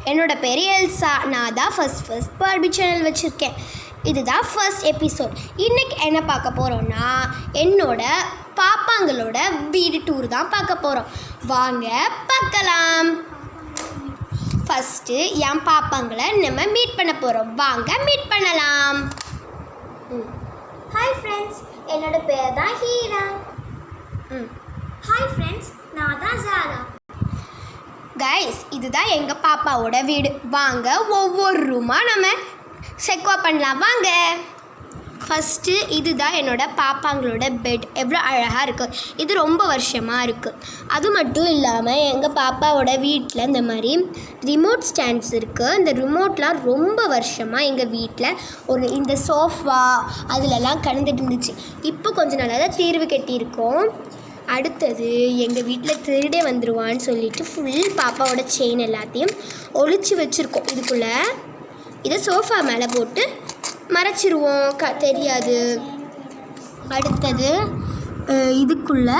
என்னோடய பேர் எல்சா. நான் தான் ஃபஸ்ட் பார்பி சேனல் வச்சுருக்கேன். இதுதான் ஃபர்ஸ்ட் எபிசோட். இன்றைக்கி என்ன பார்க்க போகிறோன்னா என்னோட பாப்பாங்களோட வீடு டூர் தான் பார்க்க போகிறோம். வாங்க பார்க்கலாம். ஃபஸ்ட்டு என் பாப்பாங்களை நம்ம மீட் பண்ண போகிறோம். வாங்க மீட் பண்ணலாம். ஹாய் ஃப்ரெண்ட்ஸ், என்னோட பேர் தான் ஹீரா. ஹாய் ஃப்ரெண்ட்ஸ், நான் தான் ஜாரா. கைஸ், இதுதான் எங்கள் பாப்பாவோட வீடு. வாங்க ஒவ்வொரு ரூமாக நம்ம செக்வா பண்ணலாம். வாங்க. ஃபஸ்ட்டு இதுதான் என்னோடய பாப்பாங்களோட பெட். எவ்வளோ அழகாக இருக்குது. இது ரொம்ப வருஷமாக இருக்குது. அது மட்டும் இல்லாமல் எங்கள் பாப்பாவோட வீட்டில் இந்த மாதிரி ரிமோட் ஸ்டாண்ட்ஸ் இருக்குது. இந்த ரிமோட்லாம் ரொம்ப வருஷமாக எங்கள் வீட்டில் இந்த சோஃபா அதிலெல்லாம் கடந்துட்டு இருந்துச்சு. இப்போ கொஞ்சம் நல்லா தான் தீர்வு கட்டியிருக்கோம். அடுத்தது எங்கள் வீட்டில் திருடே வந்துடுவான்னு சொல்லிட்டு ஃபுல் பாப்பாவோட செயின் எல்லாத்தையும் ஒழிச்சு வச்சுருக்கோம். இதுக்குள்ளே இதை சோஃபா மேலே போட்டு மறைச்சிருவோம், தெரியாது. அடுத்தது இதுக்குள்ளே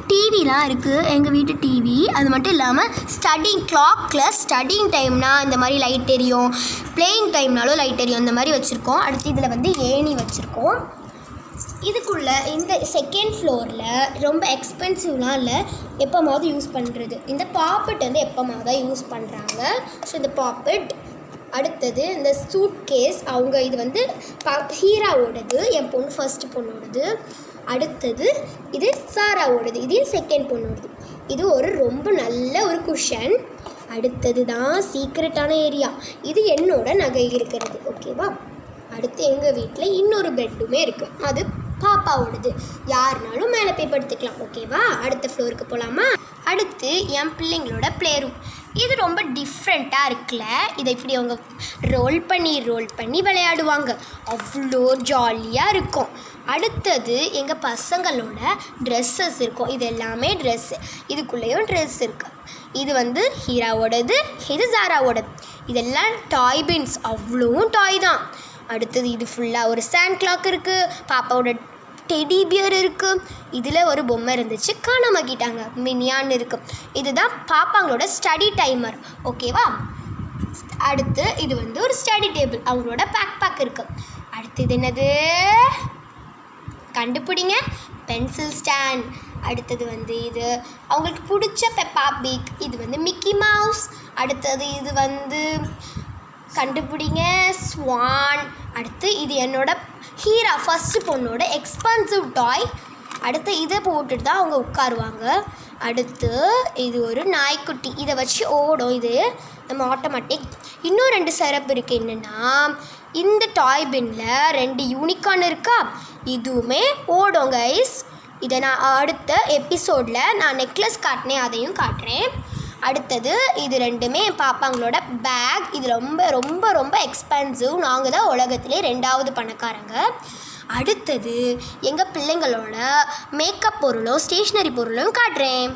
டிவிலாம் இருக்குது, எங்கள் வீட்டு டிவி. அது மட்டும் இல்லாமல் ஸ்டடிங் டைம்னால் இந்த மாதிரி லைட் எரியும், பிளேயிங் டைம்னாலும் லைட் எரியும், இந்த மாதிரி வச்சுருக்கோம். அடுத்து இதில் ஏணி வச்சுருக்கோம். இதுக்குள்ளே இந்த செகண்ட் ஃப்ளோரில் ரொம்ப எக்ஸ்பென்சிவ்லாம் இல்லை, எப்போமாவது யூஸ் பண்ணுறது. இந்த பாப்பெட் எப்போமாவது தான் யூஸ் பண்ணுறாங்க. ஸோ இந்த பாப்பெட். அடுத்தது இந்த சூட் கேஸ். அவங்க இது ஹீராவோடது, என் பொண்ணு ஃபர்ஸ்ட் பொண்ணோடது. அடுத்தது இது சாராவோடது, இது செகண்ட் பொண்ணோடது. இது ரொம்ப நல்ல ஒரு குஷன். அடுத்தது தான் சீக்ரெட்டான ஏரியா. இது என்னோட நகை இருக்கிறது. ஓகேவா? அடுத்து எங்கள் வீட்டில் இன்னொரு பெட்டுமே இருக்குது. அது பாப்பாவோடது. யாருனாலும் மேலே போய் படுத்துக்கலாம். ஓகேவா? அடுத்த ஃப்ளோருக்கு போகலாமா? அடுத்து என் பிள்ளைங்களோட ப்ளே ரூம். இது ரொம்ப டிஃப்ரெண்ட்டாக இருக்குல்ல. இதை இப்படி அவங்க ரோல் பண்ணி விளையாடுவாங்க. அவ்வளோ ஜாலியாக இருக்கும். அடுத்தது எங்கள் பசங்களோட ட்ரெஸ்ஸஸ் இருக்கும். இது எல்லாமே ட்ரெஸ்ஸு. இதுக்குள்ளேயும் ட்ரெஸ் இருக்குது. இது ஹீராவோடது, இது ஜாராவோடது. இதெல்லாம் டாய் பின்ஸ். அவ்வளோவும் டாய் தான். அடுத்தது இது ஃபுல்லாக ஒரு சாண்ட் கிளாக் இருக்குது. பாப்பாவோட டெடி பியர் இருக்குது. இதில் ஒரு பொம்மை இருந்துச்சு, காணாமக்கிட்டாங்க. மினியான்னு இருக்குது. இதுதான் பாப்பாங்களோட ஸ்டடி டைமர். ஓகேவா? அடுத்து இது ஒரு ஸ்டடி டேபிள். அவங்களோட பேக் இருக்குது. அடுத்து இது என்னது? கண்டுபிடிங்க. Pencil stand. அடுத்தது இது அவங்களுக்கு பிடிச்ச பெப்பா பிக். இது மிக்கி மவுஸ். அடுத்தது இது கண்டுபிடிங்க, ஸ்வான். அடுத்து இது என்னோட ஹீரா ஃபஸ்ட்டு பொண்ணோட எக்ஸ்பென்சிவ் டாய். அடுத்து இதை போட்டுட்டு தான் அவங்க உட்காருவாங்க. அடுத்து இது ஒரு நாய்க்குட்டி. இதை வச்சு ஓடும். இது நம்ம ஆட்டோமேட்டிக். இன்னும் 2 சிறப்பு இருக்குது. என்னென்னா, இந்த டாய் பின்னில் 2 யூனிகார்ன் இருக்கா, இதுவுமே ஓடும் கைஸ். இதை நான் அடுத்த எபிசோடில் நான் நெக்லஸ் காட்டினேன், அதையும் காட்டுறேன். அடுத்தது இது 2மே பாப்பாங்களோட பேக். இது ரொம்ப ரொம்ப ரொம்ப எக்ஸ்பென்சிவ். நாங்கள் தான் உலகத்திலே 2வது பணக்காரங்க. அடுத்தது எங்கள் பிள்ளைங்களோட மேக்கப் பொருளும் ஸ்டேஷ்னரி பொருளும் காட்டுறேன்.